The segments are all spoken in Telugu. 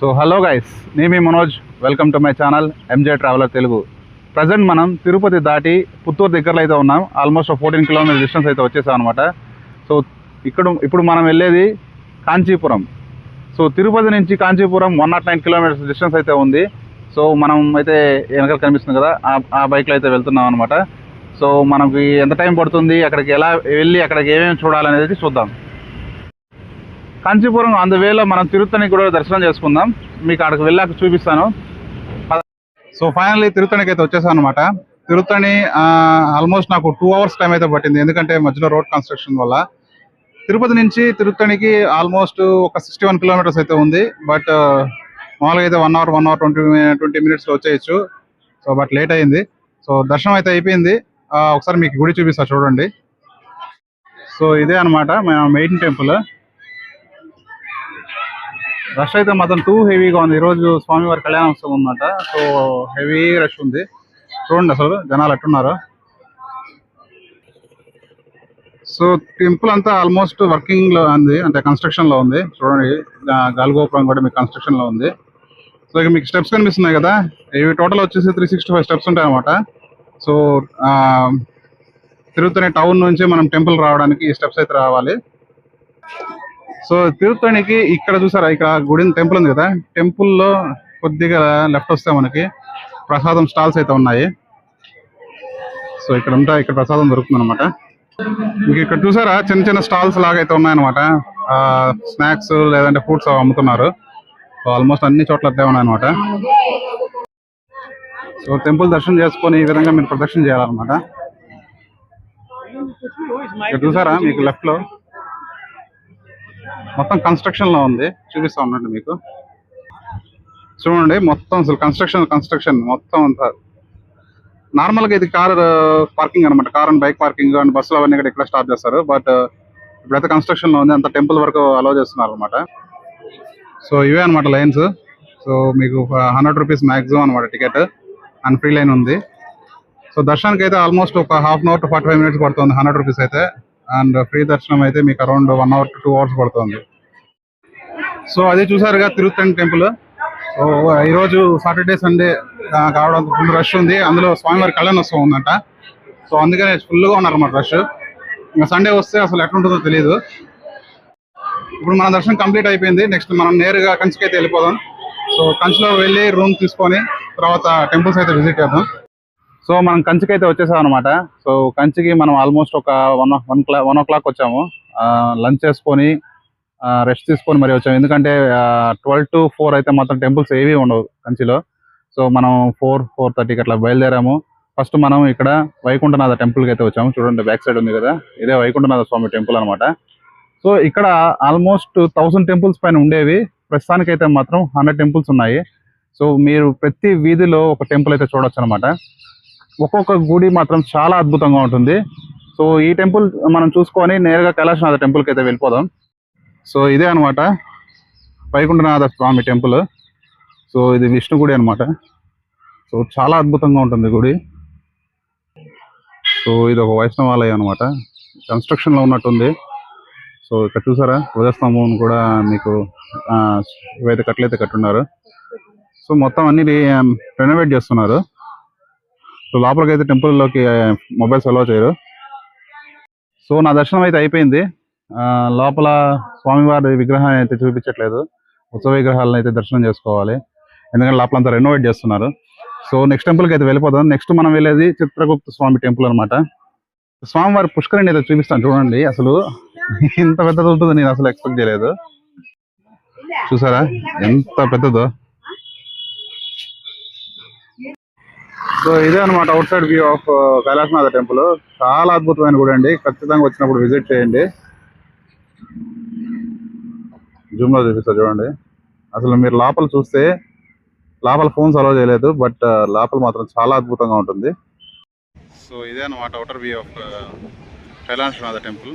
సో హలో గైస్, నేను మీ Manoj. Welcome to my channel MJ traveller Telugu. Present మనం తిరుపతి దాటి పుత్తూరు దగ్గరలో అయితే ఉన్నాం. ఆల్మోస్ట్ 14 కిలోమీటర్ డిస్టెన్స్ అయితే వచ్చేసాం అనమాట. సో ఇప్పుడు మనం వెళ్ళేది కాంచీపురం. సో తిరుపతి నుంచి కాంచీపురం 109 కిలోమీటర్స్ డిస్టెన్స్ అయితే ఉంది. సో మనం అయితే వెనకాల కనిపిస్తుంది కదా, ఆ బైక్లో అయితే వెళ్తున్నాం అనమాట. సో మనకి ఎంత టైం పడుతుంది, అక్కడికి ఎలా వెళ్ళి అక్కడికి ఏమేమి చూడాలనేది చూద్దాం. కాంచీపురం అందువేళ మనం తిరుత్తణి కూడా దర్శనం చేసుకుందాం. మీకు అక్కడికి వెళ్ళాక చూపిస్తాను. సో ఫైనల్లీ తిరుత్తణికి అయితే వచ్చేసాను అనమాట. తిరుత్తణి ఆల్మోస్ట్ నాకు 2 అవర్స్ టైం అయితే పట్టింది, ఎందుకంటే మధ్యలో రోడ్ కన్స్ట్రక్షన్ వల్ల. తిరుపతి నుంచి తిరుత్తణికి ఆల్మోస్ట్ ఒక 61 కిలోమీటర్స్ అయితే ఉంది. బట్ మామూలుగా అయితే 1 అవర్ 20 మినిట్స్లో వచ్చేయచ్చు. సో బట్ లేట్ అయింది. సో దర్శనం అయితే అయిపోయింది. ఒకసారి మీకు గుడి చూపిస్తా చూడండి. సో ఇదే అనమాట మెయిన్ టెంపుల్. రష్ అయితే మాత్రం టూ హెవీగా ఉంది. ఈరోజు స్వామివారి కళ్యాణోత్సవం ఉందన్నమాట. సో హెవీ రష్ ఉంది. చూడండి అసలు జనాలు ఎట్టున్నారు. సో టెంపుల్ అంతా ఆల్మోస్ట్ వర్కింగ్ లో ఉంది, అంటే కన్స్ట్రక్షన్ లో ఉంది. చూడండి గాలిగోపురం కూడా మీకు కన్స్ట్రక్షన్ లో ఉంది. సో ఇక మీకు స్టెప్స్ కనిపిస్తున్నాయి కదా, ఇవి టోటల్ వచ్చేసి 365 స్టెప్స్ ఉంటాయి అనమాట. సో తిరుత్తణి టౌన్ నుంచి మనం టెంపుల్ రావడానికి ఈ స్టెప్స్ అయితే రావాలి. సో తిరుత్తణికి ఇక్కడ చూసారా, ఇక్కడ గుడి టెంపుల్ ఉంది కదా, టెంపుల్లో కొద్దిగా లెఫ్ట్ వస్తే మనకి ప్రసాదం స్టాల్స్ అయితే ఉన్నాయి. సో ఇక్కడ ప్రసాదం దొరుకుతుంది అనమాట. ఇంక ఇక్కడ చూసారా చిన్న చిన్న స్టాల్స్ లాగా అయితే ఉన్నాయన్నమాట. స్నాక్స్ లేదంటే ఫ్రూట్స్ అమ్ముతున్నారు. సో ఆల్మోస్ట్ అన్ని చోట్ల అట్లే ఉన్నాయన్నమాట. సో టెంపుల్ దర్శనం చేసుకొని ఈ విధంగా మీరు ప్రదక్షిణ చేయాలన్నమాట. ఇక్కడ చూసారా మీకు లెఫ్ట్ లో మొత్తం కన్స్ట్రక్షన్ లో ఉంది, చూపిస్తా ఉన్నట్టు మీకు. చూడండి మొత్తం అసలు కన్స్ట్రక్షన్ మొత్తం అంతా. నార్మల్గా ఇది కార్ పార్కింగ్ అనమాట, car and bike parking and బస్సులు అవన్నీ ఇక్కడ స్టాప్ చేస్తారు. బట్ ఇప్పుడైతే కన్స్ట్రక్షన్ లో ఉంది, అంత టెంపుల్ వరకు అలౌ చేస్తున్నారు అనమాట. సో ఇవే అనమాట లైన్స్. సో మీకు 100 రూపీస్ మ్యాక్సిమం అనమాట టికెట్, అండ్ ఫ్రీ లైన్ ఉంది. సో దర్శనానికి అయితే ఆల్మోస్ట్ ఒక half an hour to 45 minutes పడుతుంది 100 రూపీస్ అయితే. అండ్ ఫ్రీ దర్శనం అయితే మీకు అరౌండ్ 1 అవర్ టు 2 అవర్స్ పడుతుంది. సో అది చూసారుగా తిరుత్తణి టెంపుల్. సో ఈరోజు సాటర్డే సండే కావడం ఫుల్ రష్ ఉంది. అందులో స్వామివారి కళ్యాణోత్సవం ఉందంట. సో అందుకనే ఫుల్గా ఉన్నారన్నమాట రష్. ఇంకా సండే వస్తే అసలు ఎట్లుంటుందో తెలియదు. ఇప్పుడు మన దర్శనం కంప్లీట్ అయిపోయింది. నెక్స్ట్ మనం నేరుగా కంచికి అయితే వెళ్ళిపోదాం. సో కంచిలో వెళ్ళి రూమ్ తీసుకొని తర్వాత టెంపుల్స్ అయితే విజిట్ చేద్దాం. సో మనం కంచికి అయితే వచ్చేసాం అనమాట. సో కంచికి మనం ఆల్మోస్ట్ ఒక 1 o'clock వచ్చాము. లంచ్ చేసుకొని రెస్ట్ తీసుకొని మరి వచ్చాము, ఎందుకంటే 12 to 4 అయితే మొత్తం టెంపుల్స్ ఏవి ఉండవు కంచిలో. సో మనం 4:30కి అట్లా బయలుదేరాము. ఫస్ట్ మనం ఇక్కడ వైకుంఠనాథ టెంపుల్కి అయితే వచ్చాము. చూడండి బ్యాక్ సైడ్ ఉంది కదా, ఇదే వైకుంఠనాథ స్వామి టెంపుల్ అనమాట. సో ఇక్కడ ఆల్మోస్ట్ 1000 టెంపుల్స్ పైన ఉండేవి, ప్రస్తుతానికి అయితే మాత్రం 100 టెంపుల్స్ ఉన్నాయి. సో మీరు ప్రతి వీధిలో ఒక టెంపుల్ అయితే చూడొచ్చు అనమాట. ఒక్కొక్క గుడి మాత్రం చాలా అద్భుతంగా ఉంటుంది. సో ఈ టెంపుల్ మనం చూసుకొని నేరుగా కైలాసనాథ టెంపుల్కి అయితే వెళ్ళిపోదాం. సో ఇదే అనమాట వైకుంఠనాథ స్వామి టెంపుల్. సో ఇది విష్ణు గుడి అనమాట. సో చాలా అద్భుతంగా ఉంటుంది గుడి. సో ఇది ఒక వైష్ణవాలయం అనమాట, కన్స్ట్రక్షన్లో ఉన్నట్టుంది. సో ఇక్కడ చూసారా ధ్వజస్తంభం కూడా మీకు ఇవైతే కట్లయితే కట్టున్నారు. సో మొత్తం అన్ని రెనోవేట్ చేస్తున్నారు. సో లోపలికి అయితే టెంపుల్లోకి మొబైల్స్ అలౌ చేయరు. సో నా దర్శనం అయితే అయిపోయింది. లోపల స్వామివారి విగ్రహాన్ని అయితే చూపించట్లేదు, ఉత్సవ విగ్రహాలను అయితే దర్శనం చేసుకోవాలి, ఎందుకంటే లోపల అంతా రెనోవేట్ చేస్తున్నారు. సో నెక్స్ట్ టెంపుల్కి అయితే వెళ్ళిపోతాం. నెక్స్ట్ మనం వెళ్ళేది చిత్రగుప్త స్వామి టెంపుల్ అనమాట. స్వామివారి పుష్కరిణి అయితే చూపిస్తాను చూడండి. అసలు ఇంత పెద్దది ఉంటుంది నేను అసలు ఎక్స్పెక్ట్ చేయలేదు. చూసారా ఎంత పెద్దదో. సో ఇదే అనమాట out side view of Kailasanatha temple. చాలా అద్భుతమైన గుడి అండి, ఖచ్చితంగా వచ్చినప్పుడు విజిట్ చేయండి. జూమ్ లో చూపిస్తా చూడండి. అసలు మీరు లోపల చూస్తే లోపల ఫోన్స్ అలౌ చేయలేదు, బట్ లోపల మాత్రం చాలా అద్భుతంగా ఉంటుంది. సో ఇదే అనమాట outer view of Kailasanatha temple.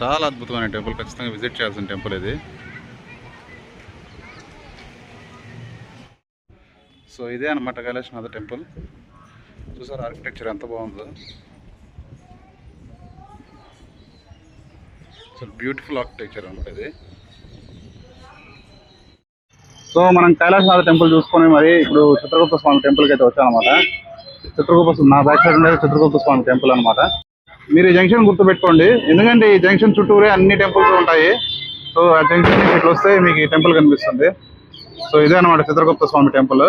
చాలా అద్భుతమైన టెంపుల్, ఖచ్చితంగా విజిట్ చేయాల్సిన టెంపుల్ ఇది. సో ఇదే అనమాట కైలాసనాథ టెంపుల్. చూసారు ఆర్కిటెక్చర్ ఎంత బాగుందో. సో బ్యూటిఫుల్ ఆర్కిటెక్చర్ అనమాట ఇది. సో మనం కైలాసనాథ టెంపుల్ చూసుకొని మరి ఇప్పుడు చిత్రగుప్త స్వామి టెంపుల్కి అయితే వచ్చానమాట. నా బ్యాక్ సైడ్ ఉండేది చిత్రగుప్త స్వామి టెంపుల్ అనమాట. మీరు ఈ జంక్షన్ గుర్తుపెట్టుకోండి, ఎందుకంటే ఈ జంక్షన్ చుట్టూరే అన్ని టెంపుల్స్ ఉంటాయి. సో ఆ జంక్షన్ నుంచి ఇట్లా వస్తే మీకు ఈ టెంపుల్ కనిపిస్తుంది. సో ఇదే అనమాట చిత్రగుప్త స్వామి టెంపుల్.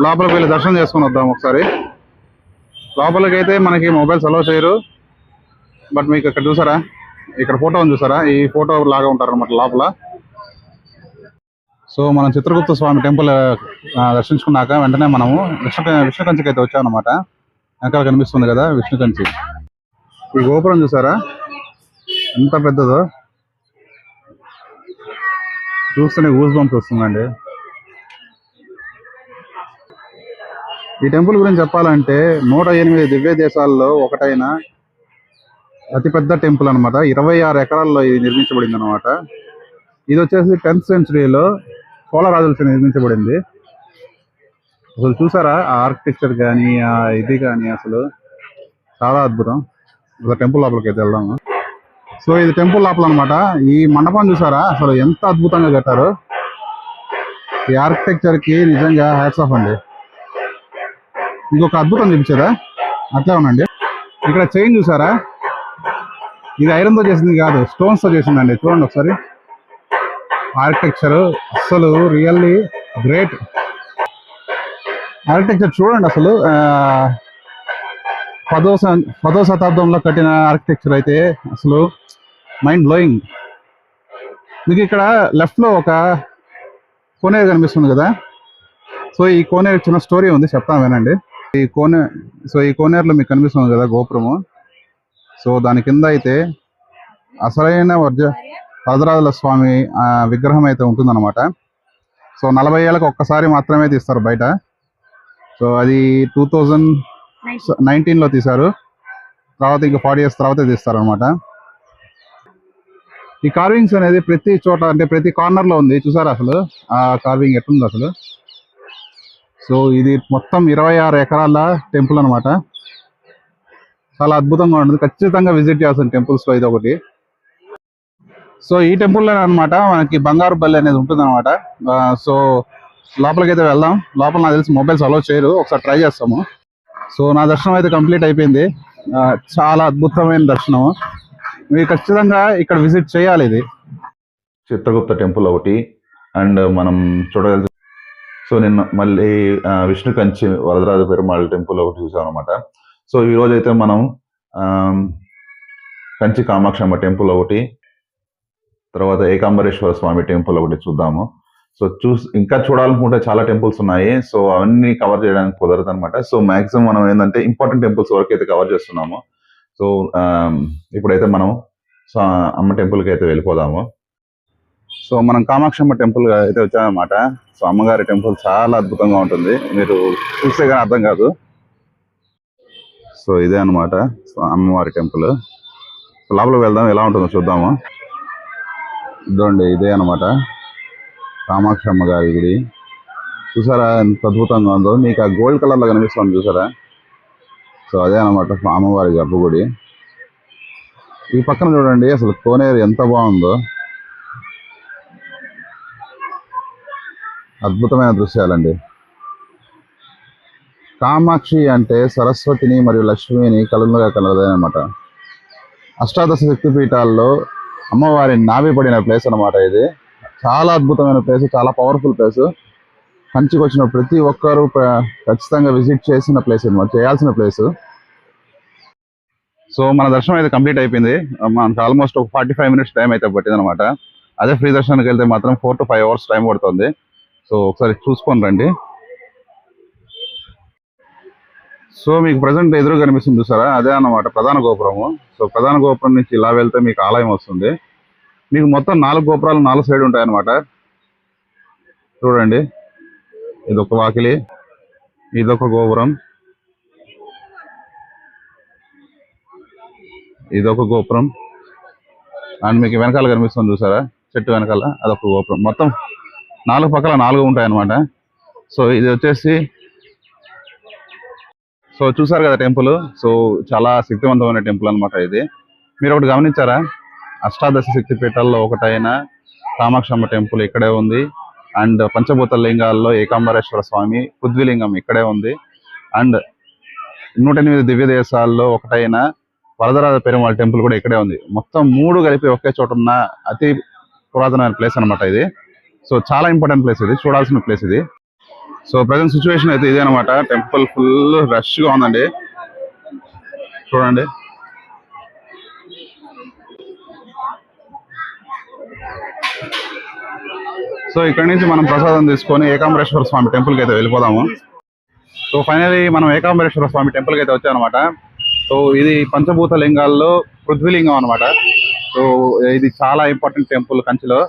లోపలికి వెళ్ళి దర్శనం చేసుకుని వద్దాం ఒకసారి. లోపలికి అయితే మనకి మొబైల్స్ అలౌ చేయరు. బట్ మీకు ఇక్కడ చూసారా, ఇక్కడ ఫోటో ఉంది చూసారా, ఈ ఫోటో లాగా ఉంటారు అనమాట లోపల. సో మనం చిత్రగుప్త స్వామి టెంపుల్ దర్శించుకున్నాక వెంటనే మనము విష్ణు కంచికి అయితే వచ్చాం అనమాట. వెనకాల కనిపిస్తుంది కదా విష్ణు కంచి. ఈ గోపురం చూసారా ఎంత పెద్దదో, చూస్తేనే గూస్ బంప్స్ వస్తుందండి. ఈ టెంపుల్ గురించి చెప్పాలంటే 108 దివ్య దేశాల్లో ఒకటైన అతిపెద్ద టెంపుల్ అనమాట. 26 ఎకరాల్లో ఇది నిర్మించబడింది అనమాట. ఇది వచ్చేసి 10th సెంచరీలో చోళరాజులతో నిర్మించబడింది. అసలు చూసారా ఆ ఆర్కిటెక్చర్ కానీ ఆ ఇది కానీ అసలు చాలా అద్భుతం. ఒక టెంపుల్ లోపలికి అయితే వెళ్దాము. సో ఇది టెంపుల్ లోపల అనమాట. ఈ మండపం చూసారా అసలు ఎంత అద్భుతంగా కట్టారు. ఈ ఆర్కిటెక్చర్ కి నిజంగా హ్యాట్స్ ఆఫ్ అండి. ఇంకొక అద్భుతం చూపించారా, అట్లే ఉండండి. ఇక్కడ చైన్ చూసారా, ఇది ఐరన్ తో చేసింది కాదు, స్టోన్స్ తో చేసిందండి. చూడండి ఒకసారి ఆర్కిటెక్చర్, అసలు రియల్లీ గ్రేట్ ఆర్కిటెక్చర్. చూడండి అసలు 10వ శతాబ్దంలో కట్టిన ఆర్కిటెక్చర్ అయితే అసలు మైండ్ బ్లోయింగ్. మీకు ఇక్కడ లెఫ్ట్ లో ఒక కోనేరు కనిపిస్తుంది కదా. సో ఈ కోనేరు చిన్న స్టోరీ ఉంది, చెప్తాను వినండి. ఈ కోనేరులో మీకు కనిపిస్తుంది కదా గోపురము. సో దాని కింద అయితే అసలైన వరదరాజుల స్వామి విగ్రహం అయితే ఉంటుందన్నమాట. సో 40 ఏళ్ళకి ఒక్కసారి మాత్రమే తీస్తారు బయట. సో అది 2019లో తీశారు. తర్వాత ఇంకా 40 years తర్వాత తీస్తారు అనమాట. ఈ కార్వింగ్స్ అనేది ప్రతి చోట, అంటే ప్రతి కార్నర్ లో ఉంది. చూసారా అసలు ఆ కార్వింగ్ ఎట్లుంది అసలు. సో ఇది మొత్తం 26 ఎకరాల టెంపుల్ అనమాట. చాలా అద్భుతంగా ఉంటుంది. ఖచ్చితంగా విజిట్ చేయాల్సిన టెంపుల్స్ లో ఇది ఒకటి. సో ఈ టెంపుల్ లో అనమాట మనకి బంగారు బల్లి అనేది ఉంటుంది అనమాట. సో లోపలికి అయితే వెళ్దాం. లోపల నాకు తెలిసి మొబైల్స్ అలౌ చేయరు, ఒకసారి ట్రై చేస్తాము. సో నా దర్శనం అయితే కంప్లీట్ అయిపోయింది. చాలా అద్భుతమైన దర్శనం. మీరు ఖచ్చితంగా ఇక్కడ విజిట్ చేయాలి. ఇది చిత్రగుప్త టెంపుల్ ఒకటి అండ్ మనం చూడగలిసి. సో నిన్న మళ్ళీ విష్ణు కంచి వరదరాజ పెరుమాళ్ టెంపుల్ ఒకటి చూసాం అనమాట. సో ఈ రోజు అయితే మనం కంచి కామాక్షమ్మ టెంపుల్ ఒకటి, తర్వాత ఏకాంబరేశ్వర స్వామి టెంపుల్ ఒకటి చూద్దాము. సో ఇంకా చూడాలనుకుంటే చాలా టెంపుల్స్ ఉన్నాయి. సో అవన్నీ కవర్ చేయడానికి కుదరదు అనమాట. సో మాక్సిమం మనం ఏంటంటే ఇంపార్టెంట్ టెంపుల్స్ వరకు అయితే కవర్ చేస్తున్నాము. సో ఇప్పుడైతే మనం అమ్మ టెంపుల్కి అయితే వెళ్ళిపోదాము. సో మనం కామాక్షమ్మ టెంపుల్ అయితే వచ్చామన్నమాట. సో అమ్మగారి టెంపుల్ చాలా అద్భుతంగా ఉంటుంది, మీరు చూస్తే కానీ అర్థం కాదు. సో ఇదే అనమాట సో అమ్మవారి టెంపుల్. లోపలికి వెళ్దాం, ఎలా ఉంటుందో చూద్దాము. ఇదండి ఇదే అనమాట కామాక్షమ్మ గారి గుడి. చూసారా ఎంత అద్భుతంగా ఉందో. మీకు ఆ గోల్డ్ కలర్ లో కనిపిస్తుంది చూసారా. సో అదే అనమాట అమ్మవారి గర్భగుడి. ఈ పక్కన చూడండి అసలు కోనేరు ఎంత బాగుందో. అద్భుతమైన దృశ్యాలండి. కామాక్షి అంటే సరస్వతిని మరియు లక్ష్మిని కలుగా కలదనమాట. అష్టాదశ శక్తిపీఠాల్లో అమ్మవారి నాభి పడిన ప్లేస్ అనమాట ఇది. చాలా అద్భుతమైన ప్లేస్, చాలా పవర్ఫుల్ ప్లేస్. కంచికి వచ్చిన ప్రతి ఒక్కరూ ఖచ్చితంగా విజిట్ చేసిన ప్లేస్ అనమాట, చేయాల్సిన ప్లేస్. సో మన దర్శనం అయితే కంప్లీట్ అయిపోయింది. మనకు ఆల్మోస్ట్ ఒక 45 minutes టైం అయితే పట్టింది అనమాట. అదే ఫ్రీ దర్శనానికి వెళ్తే మాత్రం 4 to 5 hours టైం పడుతుంది. సో ఒకసారి చూసుకొని రండి. సో మీకు ప్రజెంట్ ఎదురు కనిపిస్తుంది చూసారా, అదే అన్నమాట ప్రధాన గోపురము. సో ప్రధాన గోపురం నుంచి ఇలా వెళ్తే మీకు ఆలయం వస్తుంది. మీకు మొత్తం 4 గోపురాలు 4 సైడ్ ఉంటాయి అన్నమాట. చూడండి, ఇదొక వాకిలి, ఇదొక గోపురం, ఇదొక గోపురం, అండ్ మీకు వెనకాల కనిపిస్తుంది చూసారా చెట్టు వెనకాల, అదొక గోపురం. మొత్తం 4 పక్కల 4 ఉంటాయి అన్నమాట. సో ఇది వచ్చేసి సో చూసారు కదా టెంపుల్. సో చాలా శక్తివంతమైన టెంపుల్ అనమాట ఇది. మీరు ఒకటి గమనించారా, అష్టాదశ శక్తి పీఠాల్లో ఒకటైన కామాక్షమ్మ టెంపుల్ ఇక్కడే ఉంది. అండ్ పంచభూత లింగాల్లో ఏకాంబరేశ్వర స్వామి పృథ్వీలింగం ఇక్కడే ఉంది. అండ్ 108 దివ్య దేశాల్లో ఒకటైన వరదరాజ పెరుమాళ్ టెంపుల్ కూడా ఇక్కడే ఉంది. మొత్తం 3 కలిపి ఒకే చోట ఉన్న అతి పురాతనమైన ప్లేస్ అనమాట ఇది. సో చాలా ఇంపార్టెంట్ ప్లేస్ ఇది, చూడాల్సిన ప్లేస్ ఇది. సో ప్రజెంట్ సిచ్యువేషన్ అయితే ఇదే అనమాట. టెంపుల్ ఫుల్ రష్ గా ఉందండి, చూడండి. సో ఇక్కడ నుంచి మనం ప్రసాదం తీసుకొని ఏకాంబరేశ్వర స్వామి టెంపుల్కి అయితే వెళ్ళిపోదాము. సో ఫైనలీ మనం ఏకాంబరేశ్వర స్వామి టెంపుల్కి అయితే వచ్చామన్నమాట. సో ఇది పంచభూత లింగాల్లో పృథ్వీలింగం అనమాట. సో ఇది చాలా ఇంపార్టెంట్ టెంపుల్ కంచిలో.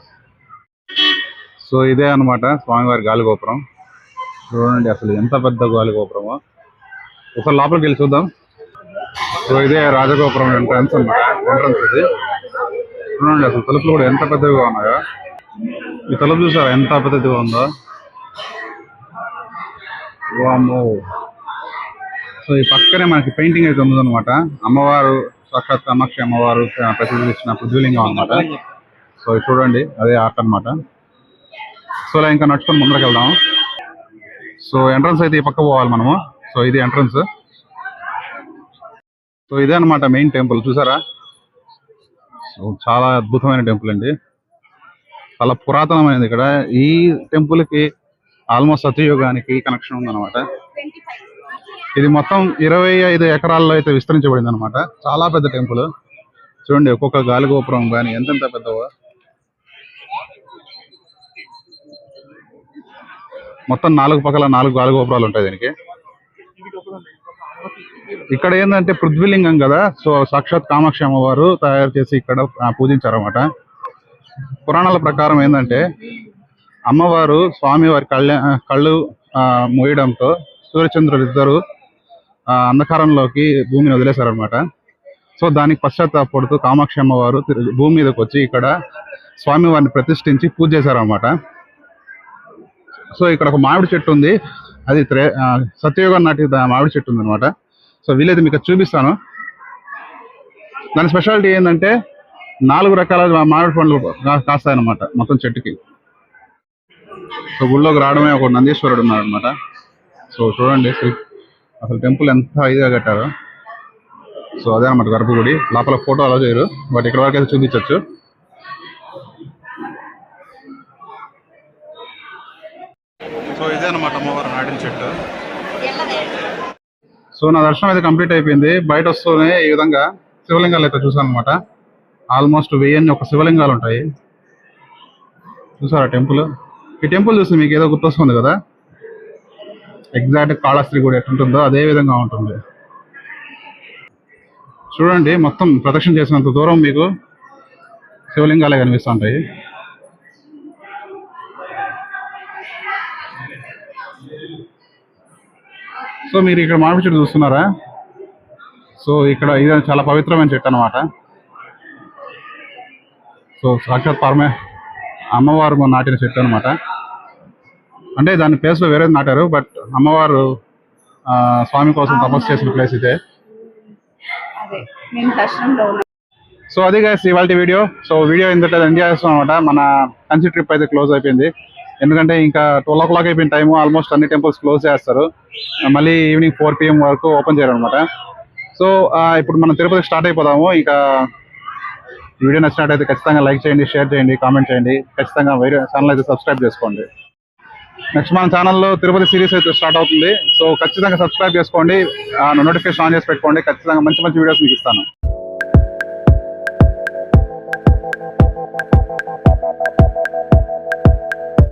సో ఇదే అనమాట స్వామివారి గాలిగోపురం. చూడండి అసలు ఎంత పెద్ద గాలిగోపురమో. ఒకసారి లోపలికి వెళ్ళి చూద్దాం. సో ఇదే రాజగోపురం ఎంట్రన్స్ అనమాట. ఎంట్రన్స్ ఇది చూడండి. అసలు తలుపులు కూడా ఎంత పెద్దగా ఉన్నాయో. ఈ తలుపు చూసారా ఎంత పెద్దగా ఉందో. వామ్మో. సో ఈ పక్కనే మనకి పెయింటింగ్ అయితే ఉందన్నమాట. అమ్మవారు సాక్షాత్ కామాక్షి అమ్మవారు ప్రతిష్ఠించిన పృథ్వీలింగం అనమాట. సో చూడండి అదే ఆర్ట్ అనమాట. సో ఇలా ఇంకా నడుచుకొని ముందరకు వెళ్దాం. సో ఎంట్రన్స్ అయితే ఈ పక్క పోవాలి మనము. సో ఇది ఎంట్రన్స్. సో ఇదే అనమాట మెయిన్ టెంపుల్, చూసారా. సో చాలా అద్భుతమైన టెంపుల్ అండి, చాలా పురాతనమైనది. ఇక్కడ ఈ టెంపుల్ కి ఆల్మోస్ట్ సత్యయుగానికి కనెక్షన్ ఉందన్నమాట. ఇది మొత్తం 25 ఎకరాల్లో అయితే విస్తరించబడింది అనమాట. చాలా పెద్ద టెంపుల్. చూడండి ఒక్కొక్క గాలిగోపురం కానీ ఎంతెంత పెద్దవో. మొత్తం 4 పక్కల 4 గాలిగోపురాలు ఉంటాయి దీనికి. ఇక్కడ ఏంటంటే పృథ్వీలింగం కదా, సో సాక్షాత్ కామాక్షి అమ్మవారు తయారు చేసి ఇక్కడ పూజించారన్నమాట. పురాణాల ప్రకారం ఏంటంటే అమ్మవారు స్వామివారి కళ్ళు మూయడంతో సూర్యచంద్రులు ఇద్దరు అంధకారంలోకి భూమిని వదిలేశారనమాట. సో దానికి పశ్చాత్తాపడుతూ కామాక్షి అమ్మవారు భూమి మీదకి వచ్చి ఇక్కడ స్వామివారిని ప్రతిష్ఠించి పూజ చేశారనమాట. సో ఇక్కడ ఒక మామిడి చెట్టు ఉంది, అది సత్యయుగం నాటి మామిడి చెట్టు ఉంది అనమాట. సో వీలైతే మీకు చూపిస్తాను. దాని స్పెషాలిటీ ఏంటంటే 4 రకాల మామిడి పండ్లు కాస్తాయన్నమాట మొత్తం చెట్టుకి. సో గుళ్ళోకి రావడమే ఒక నందీశ్వరుడు ఉన్నాడు అనమాట. సో చూడండి అసలు టెంపుల్ ఎంత ఇదిగా కట్టారో. సో అదే అనమాట గర్భగుడి. లోపల ఫోటో అలా చేయరు, బట్ ఇక్కడ వరకు అయితే చూపించవచ్చు. సో ఇదే అనమాట అమ్మవారు నాటిన చెట్టు. సో నా దర్శనం అయితే కంప్లీట్ అయిపోయింది. బయట వస్తూనే ఈ విధంగా శివలింగాలు అయితే చూసాను అనమాట. ఆల్మోస్ట్ 1001 శివలింగాలు ఉంటాయి. చూసారా టెంపుల్. ఈ టెంపుల్ చూసి మీకు ఏదో గుర్తొస్తుంది కదా, ఎగ్జాక్ట్ కాళహస్తి గుడి ఎట్లుంటుందో అదే విధంగా ఉంటుంది. చూడండి మొత్తం ప్రదక్షిణ చేసినంత దూరం మీకు శివలింగాలే కనిపిస్తుంటాయి. సో మీరు ఇక్కడ మామిడి చెట్టు చూస్తున్నారా. సో ఇక్కడ ఇది చాలా పవిత్రమైన చెట్టు అనమాట. సో సాక్షాత్ అమ్మవారు నాటిన చెట్టు అనమాట. అంటే దాని ప్లేస్ లో వేరేది నాటారు, బట్ అమ్మవారు స్వామి కోసం తపస్సు చేసిన ప్లేస్ ఇదే. సో అది గైస్ ఇవాళ వీడియో. సో వీడియో ఇంతట్లో ఎంజాయ్ చేస్తాం అనమాట. మన కంచి ట్రిప్ అయితే క్లోజ్ అయిపోయింది, ఎందుకంటే ఇంకా 12 o'clock అయిపోయిన టైము. ఆల్మోస్ట్ అన్ని టెంపుల్స్ క్లోజ్ చేస్తారు, మళ్ళీ ఈవినింగ్ 4 PM వరకు ఓపెన్ చేయరు అనమాట. సో ఇప్పుడు మనం తిరుపతి స్టార్ట్ అయిపోదాము. ఇంకా వీడియో నచ్చినట్టయితే ఖచ్చితంగా లైక్ చేయండి, షేర్ చేయండి, కామెంట్ చేయండి. ఖచ్చితంగా ఛానల్ అయితే సబ్స్క్రైబ్ చేసుకోండి. నెక్స్ట్ మన ఛానల్లో తిరుపతి సిరీస్ అయితే స్టార్ట్ అవుతుంది. సో ఖచ్చితంగా సబ్స్క్రైబ్ చేసుకోండి, నోటిఫికేషన్ ఆన్ చేసి పెట్టుకోండి. ఖచ్చితంగా మంచి మంచి వీడియోస్ మీకు ఇస్తాను.